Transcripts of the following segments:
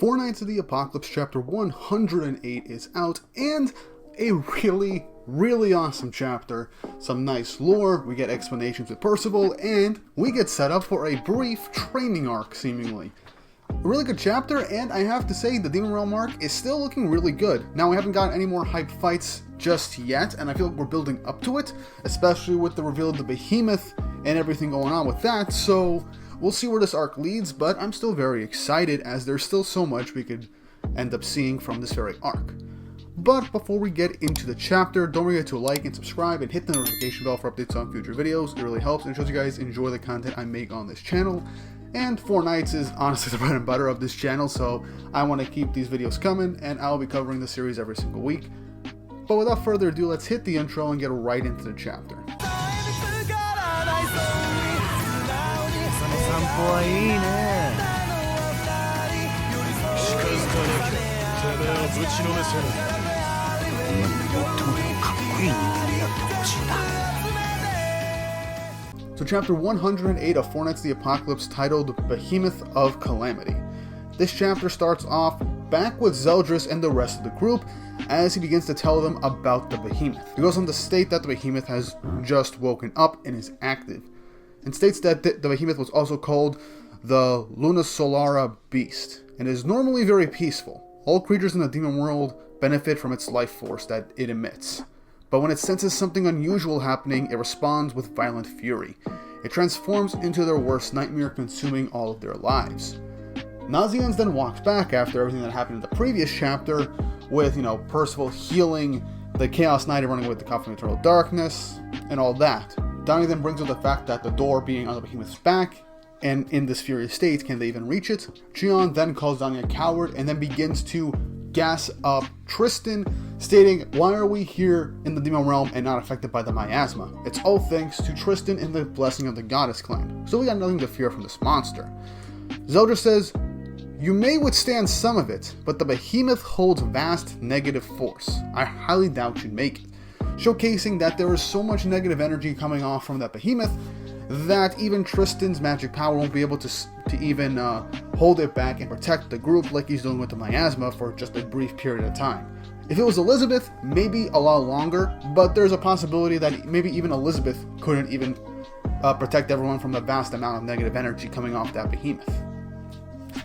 Four Nights of the Apocalypse chapter 108 is out, and a really awesome chapter. Some nice lore, we get explanations with Percival, and we get set up for a brief training arc, seemingly. A really good chapter, and I have to say the Demon Realm arc is still looking really good. Now, we haven't gotten any more hype fights just yet, and I feel like we're building up to it, especially with the reveal of the Behemoth and everything going on with that, so we'll see where this arc leads, but I'm still very excited as there's still so much we could end up seeing from this very arc. But before we get into the chapter, don't forget to like and subscribe and hit the notification bell for updates on future videos. It really helps and shows you guys enjoy the content I make on this channel. And Four Nights is honestly the bread and butter of this channel, so I want to keep these videos coming, and I'll be covering the series every single week. But without further ado, let's hit the intro and get right into the chapter. So chapter 108 of Four Nights of the Apocalypse, titled Behemoth of Calamity. This chapter starts off back with Zeldris and the rest of the group as he begins to tell them about the Behemoth. He goes on to state that the Behemoth has just woken up and is active, and states that the Behemoth was also called the Lunisolara Beast, and is normally very peaceful. All creatures in the demon world benefit from its life force that it emits, but when it senses something unusual happening, it responds with violent fury. It transforms into their worst nightmare, consuming all of their lives. Nazians then walks back after everything that happened in the previous chapter, with, Percival healing the Chaos Knight and running with the Coffin of Eternal Darkness, and all that. Donnie then brings up the fact that the door being on the Behemoth's back, and in this furious state, can they even reach it? Chion then calls Donnie a coward, and then begins to gas up Tristan, stating, "Why are we here in the Demon Realm and not affected by the miasma? It's all thanks to Tristan and the blessing of the Goddess Clan, so we got nothing to fear from this monster." Zeldris says, "You may withstand some of it, but the Behemoth holds vast negative force. I highly doubt you'd make it," showcasing that there is so much negative energy coming off from that Behemoth that even Tristan's magic power won't be able to even hold it back and protect the group like he's doing with the miasma for just a brief period of time. If it was Elizabeth, maybe a lot longer, but there's a possibility that maybe even Elizabeth couldn't even protect everyone from the vast amount of negative energy coming off that Behemoth.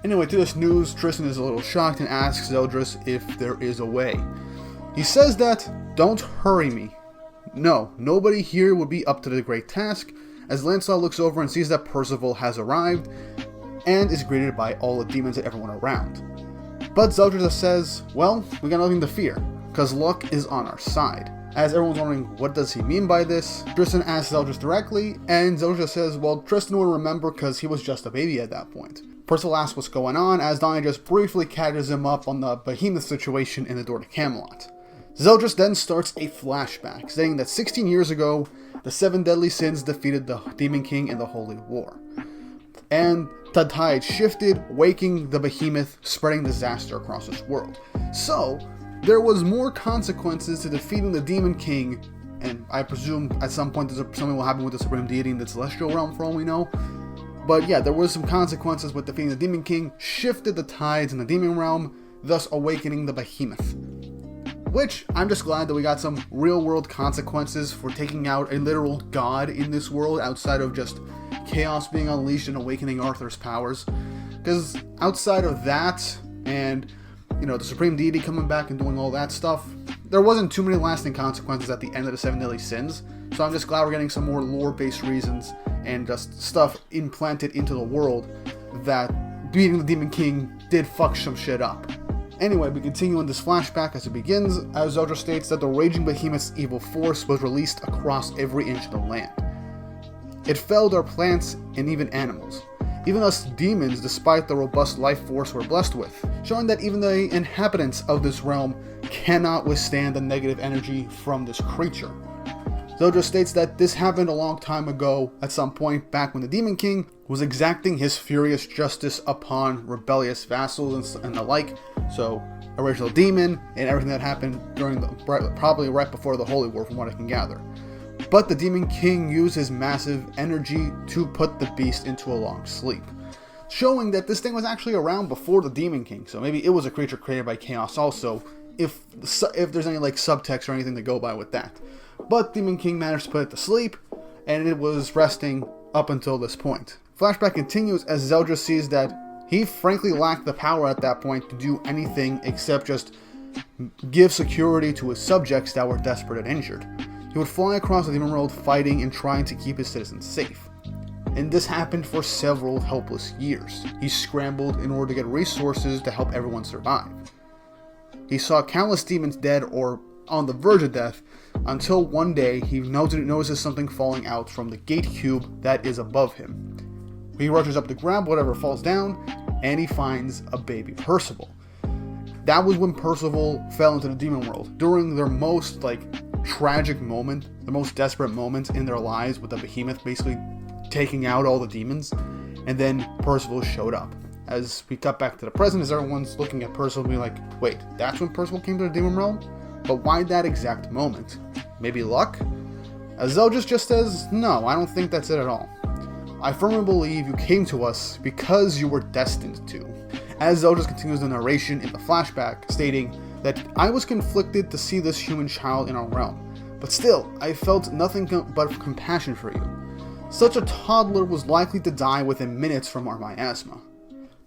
Anyway, to this news, Tristan is a little shocked and asks Zeldris if there is a way. He says that, "Don't hurry me. No, nobody here would be up to the great task," as Lancelot looks over and sees that Percival has arrived and is greeted by all the demons and everyone around. But Zeldris says, "Well, we got nothing to fear, because luck is on our side." As everyone's wondering what does he mean by this, Tristan asks Zeldris directly, and Zeldris says, well, Tristan will remember because he was just a baby at that point. Percival asks what's going on, as Donnie just briefly catches him up on the Behemoth situation in the door to Camelot. Zeldris then starts a flashback, saying that 16 years ago, the 7 deadly sins defeated the Demon King in the Holy War. And the tide shifted, waking the Behemoth, spreading disaster across this world. So, there was more consequences to defeating the Demon King, and I presume at some point something will happen with the Supreme Deity in the Celestial Realm for all we know. But yeah, there was some consequences with defeating the Demon King, shifted the tides in the Demon Realm, thus awakening the Behemoth. Which, I'm just glad that we got some real-world consequences for taking out a literal god in this world outside of just chaos being unleashed and awakening Arthur's powers. Because outside of that, and, the Supreme Deity coming back and doing all that stuff, there wasn't too many lasting consequences at the end of the 7 deadly sins. So I'm just glad we're getting some more lore-based reasons and just stuff implanted into the world that beating the Demon King did fuck some shit up. Anyway, we continue in this flashback as it begins, as Zeldris states that the raging Behemoth's evil force was released across every inch of the land. It felled our plants and even animals. Even us demons, despite the robust life force we're blessed with, showing that even the inhabitants of this realm cannot withstand the negative energy from this creature. Zeldris states that this happened a long time ago, at some point back when the Demon King was exacting his furious justice upon rebellious vassals and the like, so original demon and everything that happened during probably right before the Holy War from what I can gather. But the Demon King used his massive energy to put the beast into a long sleep. showing that this thing was actually around before the Demon King, so maybe it was a creature created by Chaos also, if there's any like subtext or anything to go by with that. But Demon King managed to put it to sleep, and it was resting up until this point. Flashback continues as Zeldris sees that he frankly lacked the power at that point to do anything except just give security to his subjects that were desperate and injured. He would fly across the demon world fighting and trying to keep his citizens safe. And this happened for several helpless years. He scrambled in order to get resources to help everyone survive. He saw countless demons dead or on the verge of death, until one day he notices something falling out from the gate cube that is above him. He rushes up to grab whatever falls down, and he finds a baby Percival. That was when Percival fell into the demon world, during their most tragic moment, the most desperate moment in their lives, with the behemoth basically taking out all the demons, and then Percival showed up. As we cut back to the present, as everyone's looking at Percival being like, wait, that's when Percival came to the demon realm? But why that exact moment? Maybe luck? As Zeldris just says, no, I don't think that's it at all. I firmly believe you came to us because you were destined to. As Zeldris continues the narration in the flashback, stating that I was conflicted to see this human child in our realm, but still, I felt nothing but compassion for you. Such a toddler was likely to die within minutes from our miasma.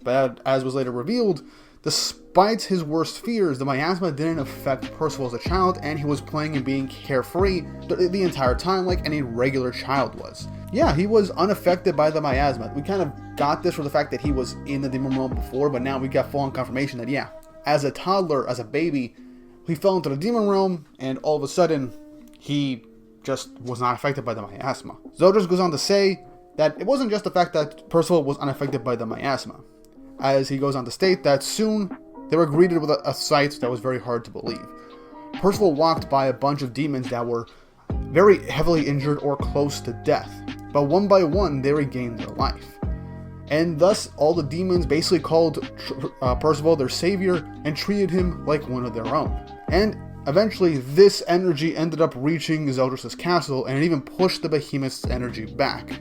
But as was later revealed, despite his worst fears, the miasma didn't affect Percival as a child, and he was playing and being carefree the entire time like any regular child was. Yeah, he was unaffected by the miasma. We kind of got this from the fact that he was in the demon realm before, but now we got full-on confirmation that yeah, as a toddler, as a baby, he fell into the demon realm, and all of a sudden, he just was not affected by the miasma. Zeldris goes on to say that it wasn't just the fact that Percival was unaffected by the miasma, as he goes on to state that soon they were greeted with a sight that was very hard to believe. Percival walked by a bunch of demons that were very heavily injured or close to death, but one by one they regained their life. And thus all the demons basically called Percival their savior and treated him like one of their own. And eventually this energy ended up reaching Zeldris' castle, and it even pushed the behemoth's energy back.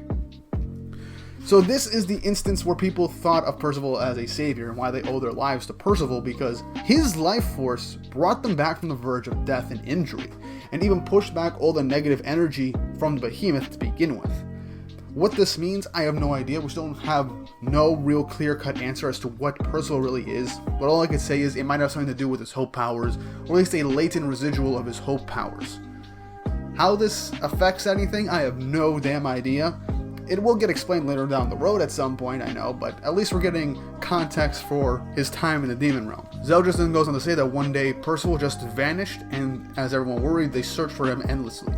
So this is the instance where people thought of Percival as a savior and why they owe their lives to Percival, because his life force brought them back from the verge of death and injury, and even pushed back all the negative energy from the behemoth to begin with. What this means, I have no idea. We still have no real clear-cut answer as to what Percival really is, but all I can say is it might have something to do with his hope powers, or at least a latent residual of his hope powers. How this affects anything, I have no damn idea. It will get explained later down the road at some point, I know, but at least we're getting context for his time in the demon realm. Zeldris then goes on to say that one day Percival just vanished, and as everyone worried, they searched for him endlessly.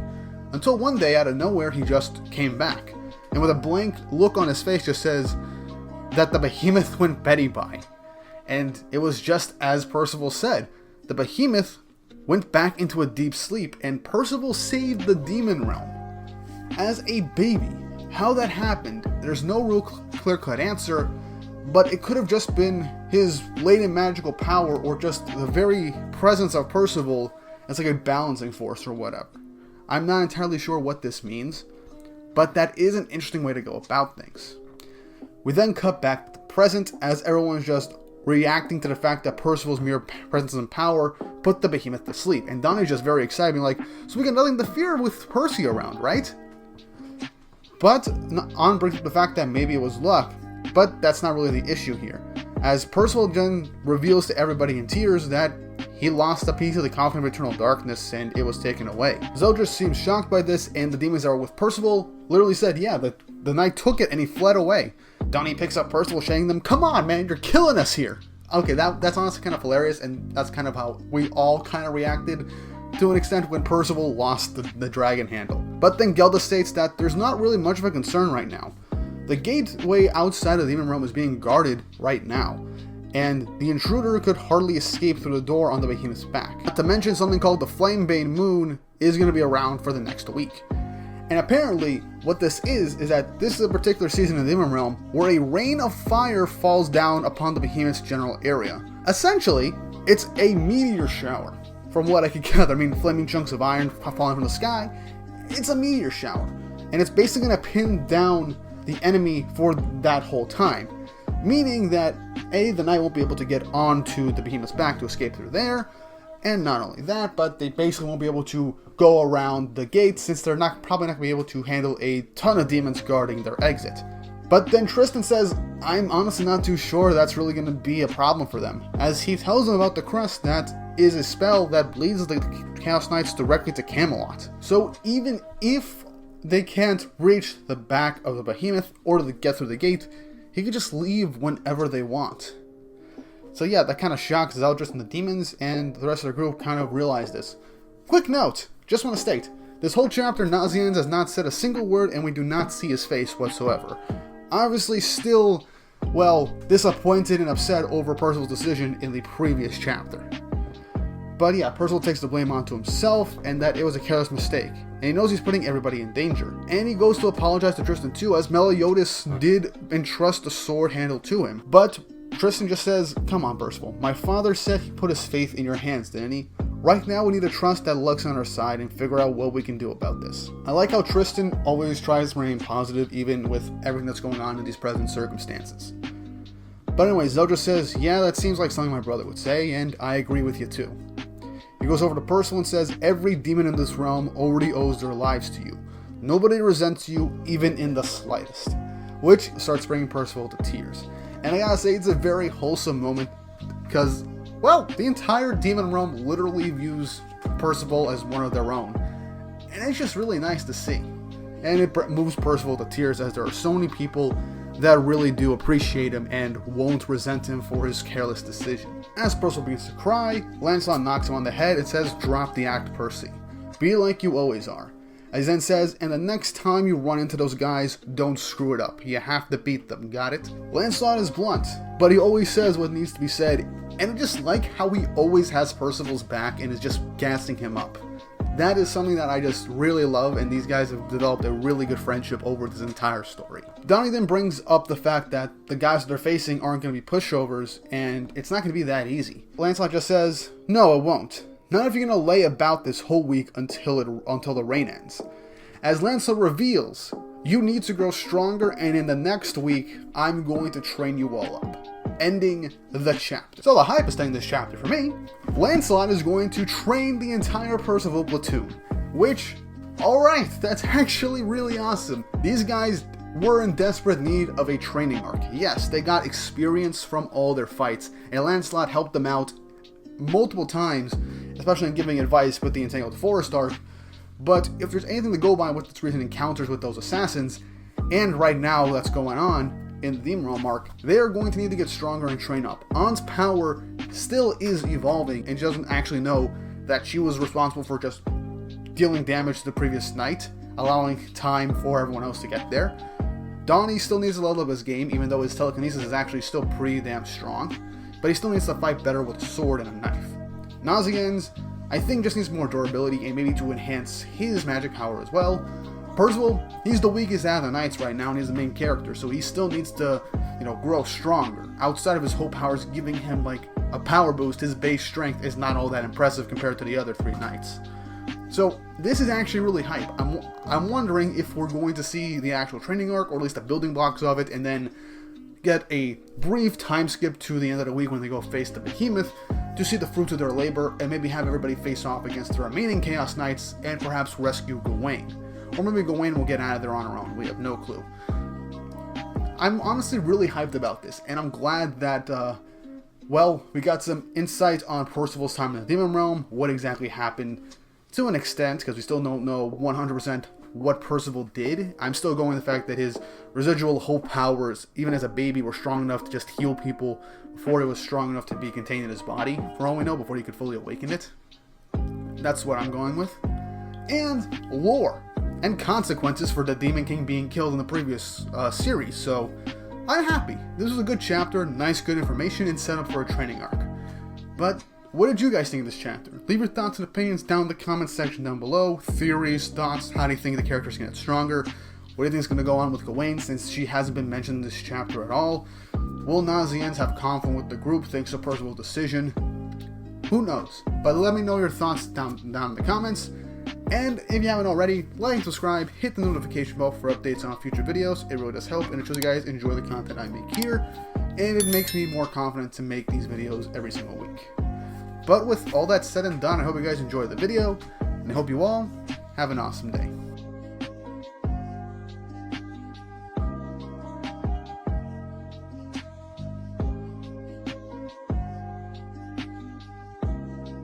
Until one day, out of nowhere, he just came back, and with a blank look on his face just says that the behemoth went Betty by. And it was just as Percival said. The behemoth went back into a deep sleep, and Percival saved the demon realm. As a baby. How that happened, there's no real clear-cut answer, but it could have just been his latent magical power, or just the very presence of Percival as like a balancing force or whatever. I'm not entirely sure what this means, but that is an interesting way to go about things. We then cut back to the present as everyone's just reacting to the fact that Percival's mere presence and power put the behemoth to sleep, and Donnie's just very excited, being like, so we got nothing to fear with Percy around, right? But On brings up the fact that maybe it was luck, but that's not really the issue here, as Percival then reveals to everybody in tears that he lost a piece of the coffin of eternal darkness and it was taken away. Zeldris seems shocked by this, and the demons that were with Percival literally said, yeah, the knight took it and he fled away. Donnie picks up Percival, saying them, come on man, you're killing us here. Okay, that's honestly kind of hilarious, and that's kind of how we all kind of reacted to an extent when Percival lost the dragon handle. But then Gelda states that there's not really much of a concern right now. The gateway outside of the demon realm is being guarded right now, and the intruder could hardly escape through the door on the behemoth's back. Not to mention something called the Flamebane Moon is going to be around for the next week. And apparently, what this is that this is a particular season in the demon realm where a rain of fire falls down upon the behemoth's general area. Essentially, it's a meteor shower. From what I could gather, I mean, flaming chunks of iron falling from the sky, it's a meteor shower. And it's basically going to pin down the enemy for that whole time. meaning that A, the knight won't be able to get onto the behemoth's back to escape through there, and not only that, but they basically won't be able to go around the gate since they're probably not going to be able to handle a ton of demons guarding their exit. But then Tristan says, I'm honestly not too sure that's really going to be a problem for them, as he tells them about the crest that is a spell that bleeds the Chaos Knights directly to Camelot. So even if they can't reach the back of the behemoth or get through the gate, he could just leave whenever they want. So yeah, that kind of shocks Zeldris and the demons, and the rest of the group kind of realize this. Quick note, just want to state, this whole chapter Nazianz has not said a single word and we do not see his face whatsoever. Obviously still, well, disappointed and upset over Percival's decision in the previous chapter. But yeah, Percival takes the blame onto himself and that it was a careless mistake. And he knows he's putting everybody in danger. And he goes to apologize to Tristan too, as Meliodas did entrust the sword handle to him. But Tristan just says, come on Percival, my father said he put his faith in your hands, didn't he? Right now we need to trust that luck's on our side and figure out what we can do about this. I like how Tristan always tries to remain positive even with everything that's going on in these present circumstances. But anyway, Zeldris says, yeah, that seems like something my brother would say, and I agree with you too. He goes over to Percival and says, every demon in this realm already owes their lives to you. Nobody resents you, even in the slightest. Which starts bringing Percival to tears. And I gotta say, it's a very wholesome moment, because, well, the entire demon realm literally views Percival as one of their own. And it's just really nice to see. And it moves Percival to tears, as there are so many people that really do appreciate him and won't resent him for his careless decision. As Percival begins to cry, Lancelot knocks him on the head and says, drop the act, Percy. Be like you always are. As he then says, and the next time you run into those guys, don't screw it up. You have to beat them, got it? Lancelot is blunt, but he always says what needs to be said, and I just like how he always has Percival's back and is just gassing him up. That is something that I just really love, and these guys have developed a really good friendship over this entire story. Donnie then brings up the fact that the guys that they're facing aren't going to be pushovers, and it's not going to be that easy. Lancelot just says, no, it won't. Not if you're going to lay about this whole week until the rain ends. As Lancelot reveals, you need to grow stronger, and in the next week, I'm going to train you all up. Ending the chapter. So the hypest thing this chapter for me, Lancelot is going to train the entire Percival platoon, which, alright, that's actually really awesome. These guys were in desperate need of a training arc. Yes, they got experience from all their fights, and Lancelot helped them out multiple times, especially in giving advice with the Entangled Forest arc. But if there's anything to go by with its recent encounters with those assassins, and right now that's going on in the Demon Realm arc, they are going to need to get stronger and train up. Ann's power still is evolving, and she doesn't actually know that she was responsible for just dealing damage to the previous knight, allowing time for everyone else to get there. Donnie still needs to level up his game, even though his telekinesis is actually still pretty damn strong, but he still needs to fight better with a sword and a knife. Nazianz, I think, just needs more durability and maybe to enhance his magic power as well. Percival, he's the weakest out of the knights right now and he's the main character, so he still needs to, grow stronger. Outside of his whole powers giving him like a power boost, his base strength is not all that impressive compared to the other three knights. So this is actually really hype. I'm wondering if we're going to see the actual training arc, or at least the building blocks of it, and then get a brief time skip to the end of the week when they go face the behemoth to see the fruits of their labor, and maybe have everybody face off against the remaining Chaos Knights and perhaps rescue Gawain. Or maybe Gawain will get out of there on her own, we have no clue. I'm honestly really hyped about this, and I'm glad that, we got some insight on Percival's time in the Demon Realm, what exactly happened to an extent, because we still don't know 100% what Percival did. I'm still going with the fact that his residual hope powers, even as a baby, were strong enough to just heal people before it was strong enough to be contained in his body, for all we know, before he could fully awaken it. That's what I'm going with. And lore and consequences for the Demon King being killed in the previous series, so I'm happy. This was a good chapter, nice good information, and set up for a training arc. But what did you guys think of this chapter? Leave your thoughts and opinions down in the comments section down below. Theories, thoughts, how do you think the characters can get stronger? What do you think is going to go on with Gawain, since she hasn't been mentioned in this chapter at all? Will Nazianz have conflict with the group thanks to Percival's decision? Who knows? But let me know your thoughts down in the comments. And if you haven't already, like and subscribe, hit the notification bell for updates on future videos. It really does help, and it shows you guys enjoy the content I make here. and it makes me more confident to make these videos every single week. But with all that said and done, I hope you guys enjoyed the video, and I hope you all have an awesome day.